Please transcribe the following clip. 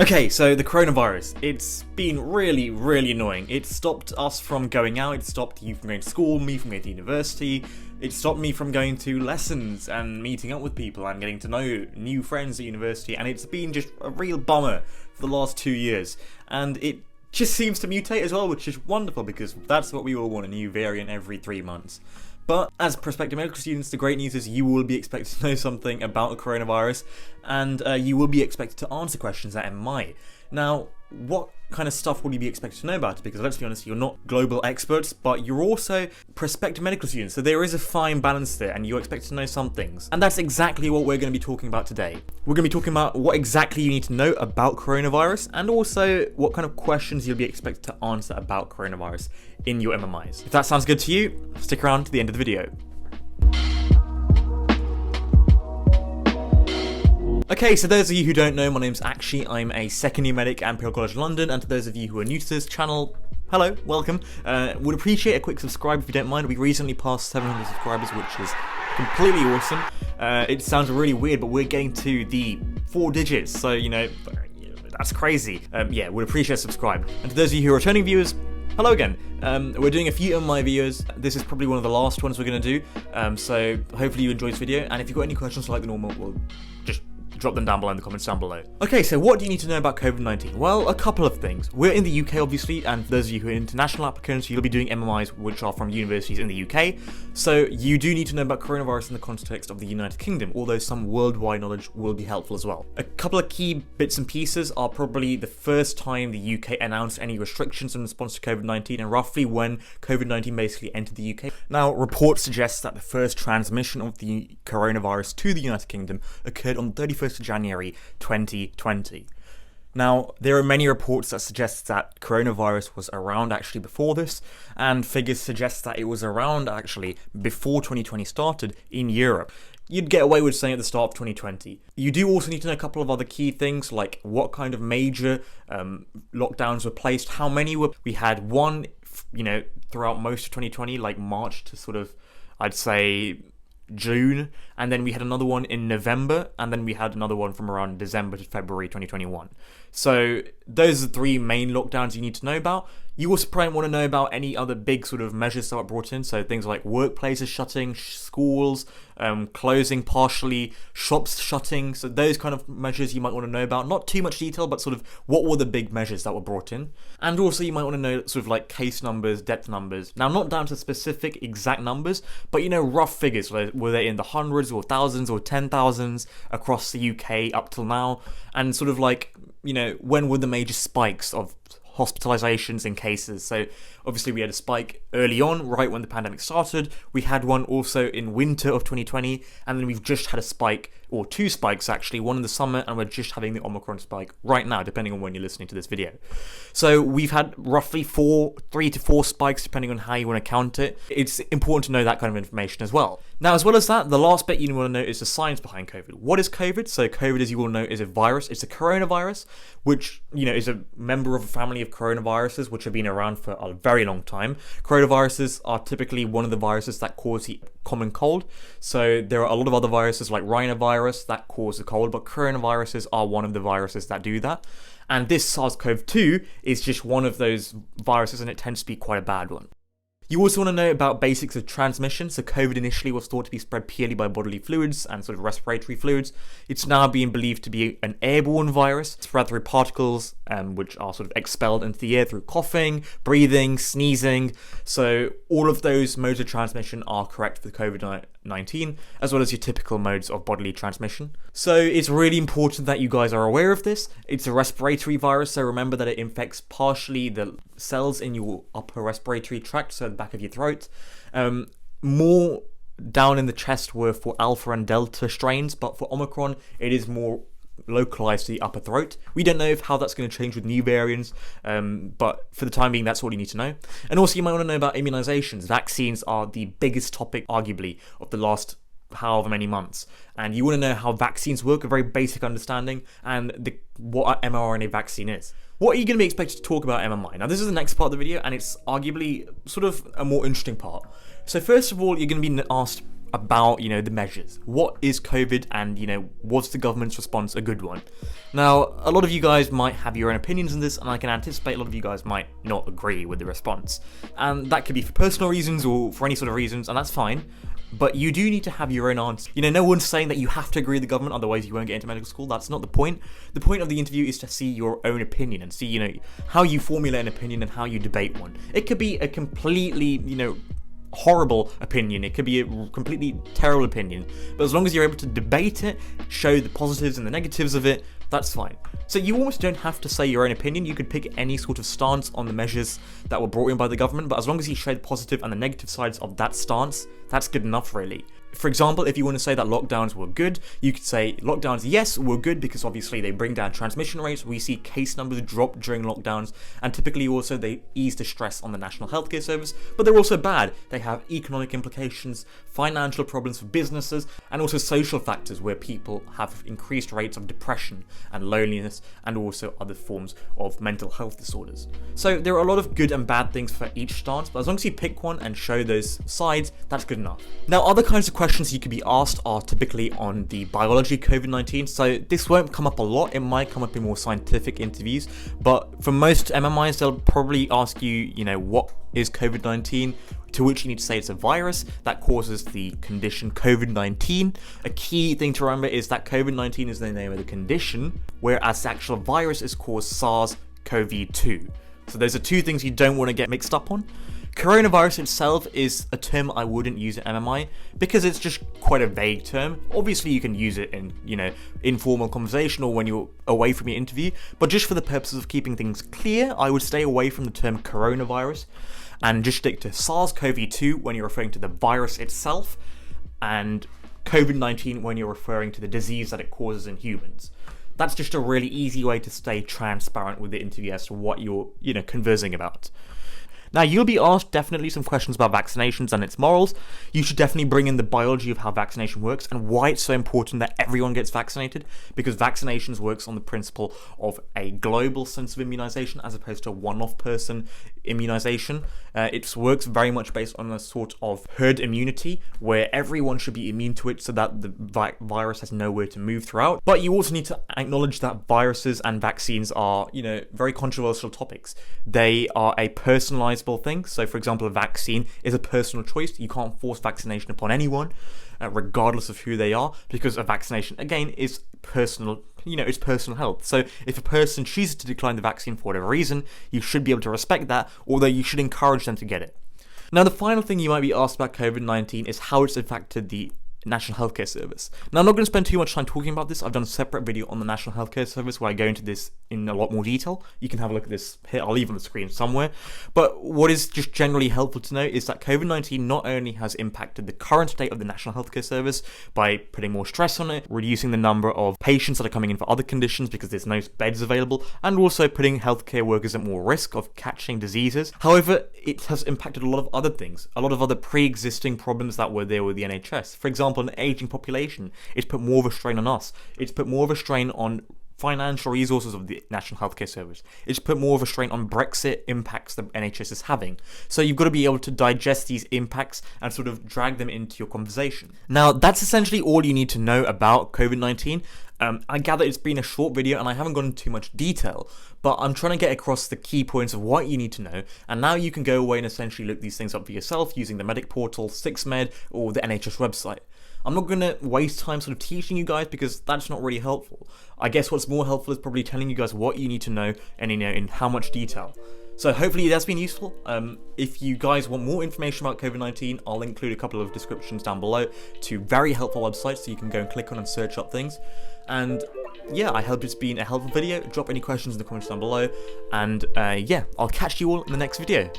Okay, so the coronavirus, it's been really, really annoying. It stopped us from going out, it stopped you from going to school, me from going to university, it stopped me from going to lessons and meeting up with people and getting to know new friends at university, and it's been just a real bummer for the last 2 years. And it just seems to mutate as well, which is wonderful because that's what we all want, a new variant every 3 months. But as prospective medical students, the great news is you will be expected to know something about the coronavirus, and you will be expected to answer questions at MMI. Now, what kind of stuff will you be expected to know about it? Because let's be honest, you're not global experts, but you're also prospective medical students, so there is a fine balance there, and you're expected to know some things. And that's exactly what we're going to be talking about today. We're going to be talking about what exactly you need to know about coronavirus, and also what kind of questions you'll be expected to answer about coronavirus in your MMIs. If that sounds good to you, stick around to the end of the video. Okay, so those of you who don't know, my name's Akshi. I'm a second year medic at Imperial College London, and to those of you who are new to this channel, hello, welcome. Would appreciate a quick subscribe if you don't mind. We recently passed 700 subscribers, which is completely awesome. It sounds really weird, but we're getting to the 4 digits, so you know, that's crazy. Yeah, would appreciate a subscribe. And to those of you who are returning viewers, hello again. We're doing a few of my videos. This is probably one of the last ones we're going to do, so hopefully you enjoyed this video, and if you've got any questions like the normal, we'll just drop them down below in the comments down below. Okay, so what do you need to know about COVID-19? Well, a couple of things. We're in the UK, obviously, and for those of you who are international applicants, you'll be doing MMIs, which are from universities in the UK. So you do need to know about coronavirus in the context of the United Kingdom, although some worldwide knowledge will be helpful as well. A couple of key bits and pieces are probably the first time the UK announced any restrictions in response to COVID-19 and roughly when COVID-19 basically entered the UK. Now, reports suggest that the first transmission of the coronavirus to the United Kingdom occurred on the 31st of January 2020. Now, there are many reports that suggest that coronavirus was around actually before this, and figures suggest that it was around actually before 2020 started in Europe. You'd get away with saying at the start of 2020. You do also need to know a couple of other key things, like what kind of major lockdowns were placed, how many were. We had one, throughout most of 2020, like March to sort of, I'd say, June, and then we had another one in November, and then we had another one from around December to February 2021. So those are the 3 main lockdowns you need to know about. You also probably want to know about any other big sort of measures that were brought in, so things like workplaces shutting, schools closing partially, shops shutting, so those kind of measures you might want to know about. Not too much detail, but sort of what were the big measures that were brought in. And also you might want to know sort of like case numbers, death numbers. Now, not down to specific exact numbers, but rough figures. Were they in the hundreds or thousands or 10,000s across the UK up till now? And sort of like, when were the major spikes of hospitalizations and cases? So obviously we had a spike early on, right when the pandemic started. We had one also in winter of 2020, and then we've just had a spike, or 2 spikes actually, one in the summer, and we're just having the Omicron spike right now, depending on when you're listening to this video. So we've had roughly 3 to 4 spikes, depending on how you want to count it. It's important to know that kind of information as well. Now, as well as that, the last bit you want to know is the science behind COVID. What is COVID? So COVID, as you all know, is a virus. It's a coronavirus, which, is a member of a family of coronaviruses, which have been around for a very long time. Coronaviruses are typically one of the viruses that cause the common cold. So there are a lot of other viruses like rhinovirus that cause the cold, but coronaviruses are one of the viruses that do that. And this SARS-CoV-2 is just one of those viruses, and it tends to be quite a bad one. You also want to know about basics of transmission. So COVID initially was thought to be spread purely by bodily fluids and sort of respiratory fluids. It's now being believed to be an airborne virus, spread through particles, which are sort of expelled into the air through coughing, breathing, sneezing. So all of those modes of transmission are correct for COVID-19, as well as your typical modes of bodily transmission. So it's really important that you guys are aware of this. It's a respiratory virus, so remember that it infects partially the cells in your upper respiratory tract, so the back of your throat. More down in the chest were for Alpha and Delta strains, but for Omicron, it is more localized to the upper throat. We don't know how that's going to change with new variants, but for the time being, that's all you need to know. And also, you might want to know about immunizations. Vaccines are the biggest topic, arguably, of the last however many months, and you want to know how vaccines work, a very basic understanding, and what an mRNA vaccine is. What are you going to be expected to talk about MMI? Now, this is the next part of the video, and it's arguably sort of a more interesting part. So first of all, you're going to be asked about, the measures. What is COVID, and, was the government's response a good one? Now, a lot of you guys might have your own opinions on this, and I can anticipate a lot of you guys might not agree with the response. And that could be for personal reasons or for any sort of reasons, and that's fine. But you do need to have your own answer. No one's saying that you have to agree with the government, otherwise you won't get into medical school. That's not the point. The point of the interview is to see your own opinion and see, how you formulate an opinion and how you debate one. It could be a completely, horrible opinion. It could be a completely terrible opinion. But as long as you're able to debate it, show the positives and the negatives of it, that's fine. So you almost don't have to say your own opinion. You could pick any sort of stance on the measures that were brought in by the government, but as long as you show the positive and the negative sides of that stance, that's good enough, really. For example, if you want to say that lockdowns were good, you could say lockdowns, yes, were good because obviously they bring down transmission rates. We see case numbers drop during lockdowns, and typically also they ease the stress on the National Healthcare Service, but they're also bad. They have economic implications, financial problems for businesses, and also social factors where people have increased rates of depression and loneliness and also other forms of mental health disorders. So there are a lot of good and bad things for each stance, but as long as you pick one and show those sides, that's good enough. Now, other kinds of questions you could be asked are typically on the biology of COVID-19, so this won't come up a lot. It might come up in more scientific interviews, but for most MMIs, they'll probably ask you, what is COVID-19, to which you need to say it's a virus that causes the condition COVID-19. A key thing to remember is that COVID-19 is the name of the condition, whereas the actual virus is called SARS-CoV-2. So those are two things you don't want to get mixed up on. Coronavirus itself is a term I wouldn't use at MMI because it's just quite a vague term. Obviously you can use it in, informal conversation or when you're away from your interview, but just for the purposes of keeping things clear, I would stay away from the term coronavirus and just stick to SARS-CoV-2 when you're referring to the virus itself, and COVID-19 when you're referring to the disease that it causes in humans. That's just a really easy way to stay transparent with the interview as to what you're, conversing about. Now, you'll be asked definitely some questions about vaccinations and its morals. You should definitely bring in the biology of how vaccination works and why it's so important that everyone gets vaccinated, because vaccinations works on the principle of a global sense of immunization as opposed to a one-off person immunization. It works very much based on a sort of herd immunity where everyone should be immune to it so that the virus has nowhere to move throughout. But you also need to acknowledge that viruses and vaccines are, very controversial topics. They are a personalized thing. So for example, a vaccine is a personal choice. You can't force vaccination upon anyone, regardless of who they are, because a vaccination, again, is personal, it's personal health. So if a person chooses to decline the vaccine for whatever reason, you should be able to respect that, although you should encourage them to get it. Now, the final thing you might be asked about COVID-19 is how it's affected the National Healthcare Service. Now, I'm not going to spend too much time talking about this. I've done a separate video on the National Healthcare Service where I go into this in a lot more detail. You can have a look at this here. I'll leave it on the screen somewhere. But what is just generally helpful to know is that COVID-19 not only has impacted the current state of the National Healthcare Service by putting more stress on it, reducing the number of patients that are coming in for other conditions because there's no beds available, and also putting healthcare workers at more risk of catching diseases. However, it has impacted a lot of other things, a lot of other pre-existing problems that were there with the NHS. For example, an aging population. It's put more of a strain on us. It's put more of a strain on financial resources of the National Healthcare Service. It's put more of a strain on Brexit impacts the NHS is having. So you've got to be able to digest these impacts and sort of drag them into your conversation. Now, that's essentially all you need to know about COVID-19. I gather it's been a short video and I haven't gone into too much detail, but I'm trying to get across the key points of what you need to know, and now you can go away and essentially look these things up for yourself using the Medic Portal, 6Med, or the NHS website. I'm not going to waste time sort of teaching you guys because that's not really helpful. I guess what's more helpful is probably telling you guys what you need to know and in how much detail. So hopefully that's been useful. If you guys want more information about COVID-19, I'll include a couple of descriptions down below to very helpful websites so you can go and click on and search up things. And yeah, I hope it's been a helpful video. Drop any questions in the comments down below. And yeah, I'll catch you all in the next video.